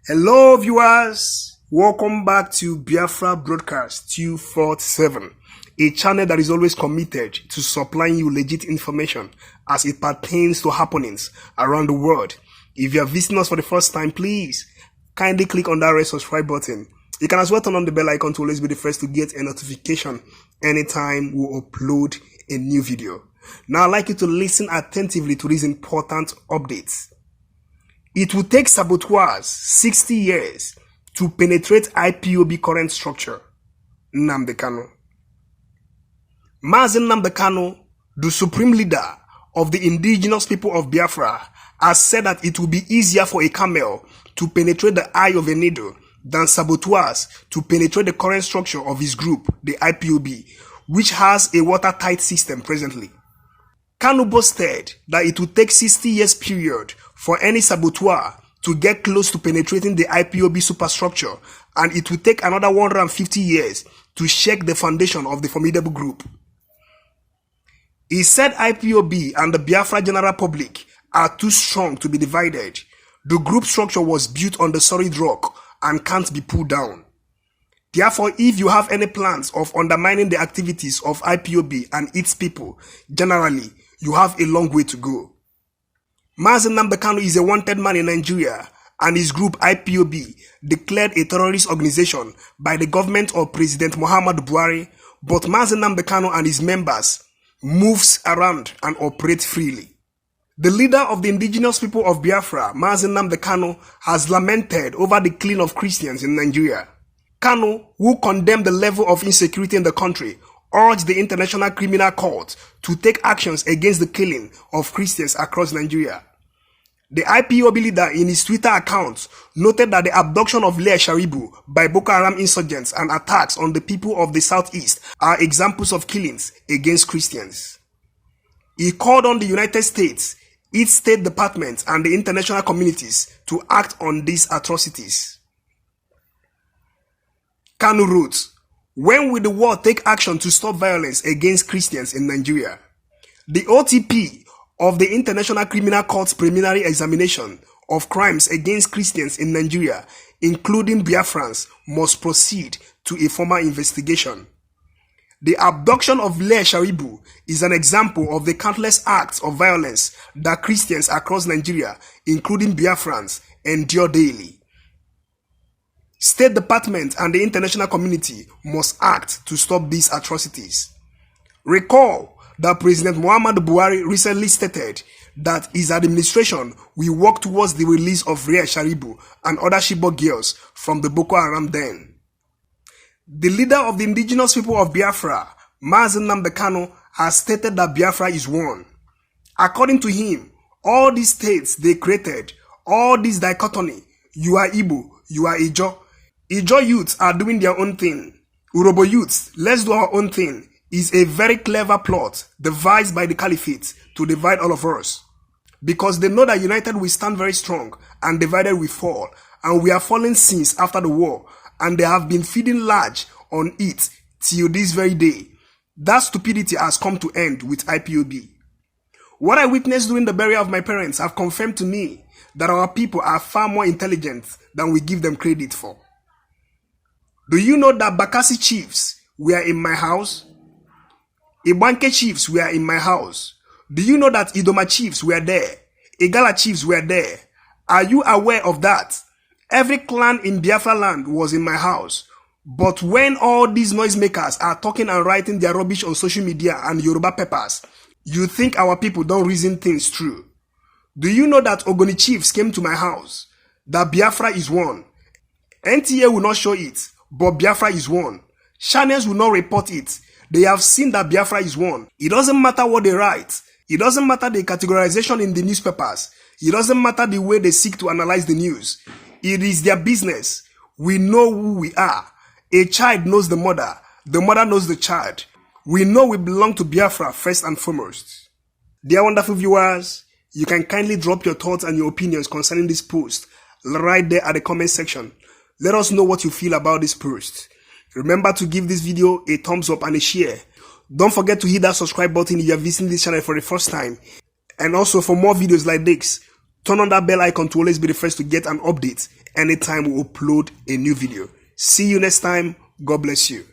Hello viewers, welcome back to Biafra Broadcast 247, a channel that is always committed to supplying you legit information as it pertains to happenings around the world. If you are visiting us for the first time, please kindly click on that red subscribe button. You can as well turn on the bell icon to always be the first to get a notification anytime we upload a new video. Now I'd like you to listen attentively to these important updates. It will take saboteurs 60 years to penetrate IPOB current structure. Nnamdi Kanu. Mazi Nnamdi Kanu, the supreme leader of the indigenous people of Biafra, has said that it will be easier for a camel to penetrate the eye of a needle than saboteurs to penetrate the current structure of his group, the IPOB, which has a watertight system presently. Kanu boasted that it would take 60 years period for any saboteur to get close to penetrating the IPOB superstructure, and it will take another 150 years to shake the foundation of the formidable group. He said IPOB and the Biafra general public are too strong to be divided. The group structure was built on the solid rock and can't be pulled down. Therefore, if you have any plans of undermining the activities of IPOB and its people, generally, you have a long way to go. Mazi Nnamdi Kanu is a wanted man in Nigeria, and his group IPOB declared a terrorist organization by the government of President Muhammadu Buhari, but Mazi Nnamdi Kanu and his members moves around and operate freely. The leader of the indigenous people of Biafra, Mazi Nnamdi Kanu, has lamented over the killing of Christians in Nigeria. Kanu, who condemned the level of insecurity in the country, urged the International Criminal Court to take actions against the killing of Christians across Nigeria. The IPOB leader in his Twitter account noted that the abduction of Leah Sharibu by Boko Haram insurgents and attacks on the people of the southeast are examples of killings against Christians. He called on the United States, its State Department, and the international communities to act on these atrocities. Kanu wrote, "When will the world take action to stop violence against Christians in Nigeria? The OTP of the International Criminal Court's preliminary examination of crimes against Christians in Nigeria, including Biafrans, must proceed to a formal investigation. The abduction of Leah Sharibu is an example of the countless acts of violence that Christians across Nigeria, including Biafrans, endure daily. State Department and the international community must act to stop these atrocities." Recall that President Muhammadu Buhari recently stated that his administration will work towards the release of Leah Sharibu and other Chibok girls from the Boko Haram den. The leader of the indigenous people of Biafra, Mazi Nnamdi Kanu, has stated that Biafra is one. According to him, all these states they created, all this dichotomy, you are Igbo, you are Ijo. Ijo youths are doing their own thing. Urobo youths, let's do our own thing, is a very clever plot devised by the caliphate to divide all of us. Because they know that united we stand very strong and divided we fall, and we are fallen since after the war, and they have been feeding large on it till this very day. That stupidity has come to end with IPOB. What I witnessed during the burial of my parents have confirmed to me that our people are far more intelligent than we give them credit for. Do you know that Bakassi chiefs were in my house? Ibanke chiefs were in my house. Do you know that Idoma chiefs were there? Igala chiefs were there. Are you aware of that? Every clan in Biafra land was in my house. But when all these noisemakers are talking and writing their rubbish on social media and Yoruba papers, you think our people don't reason things through. Do you know that Ogoni chiefs came to my house? That Biafra is one. NTA will not show it, but Biafra is one. Channels will not report it. They have seen that Biafra is one. It doesn't matter what they write. It doesn't matter the categorization in the newspapers. It doesn't matter the way they seek to analyze the news. It is their business. We know who we are. A child knows the mother knows the child. We know we belong to Biafra first and foremost. Dear wonderful viewers, you can kindly drop your thoughts and your opinions concerning this post right there at the comment section. Let us know what you feel about this post. Remember to give this video a thumbs up and a share. Don't forget to hit that subscribe button if you are visiting this channel for the first time. And also for more videos like this, turn on that bell icon to always be the first to get an update anytime we upload a new video. See you next time. God bless you.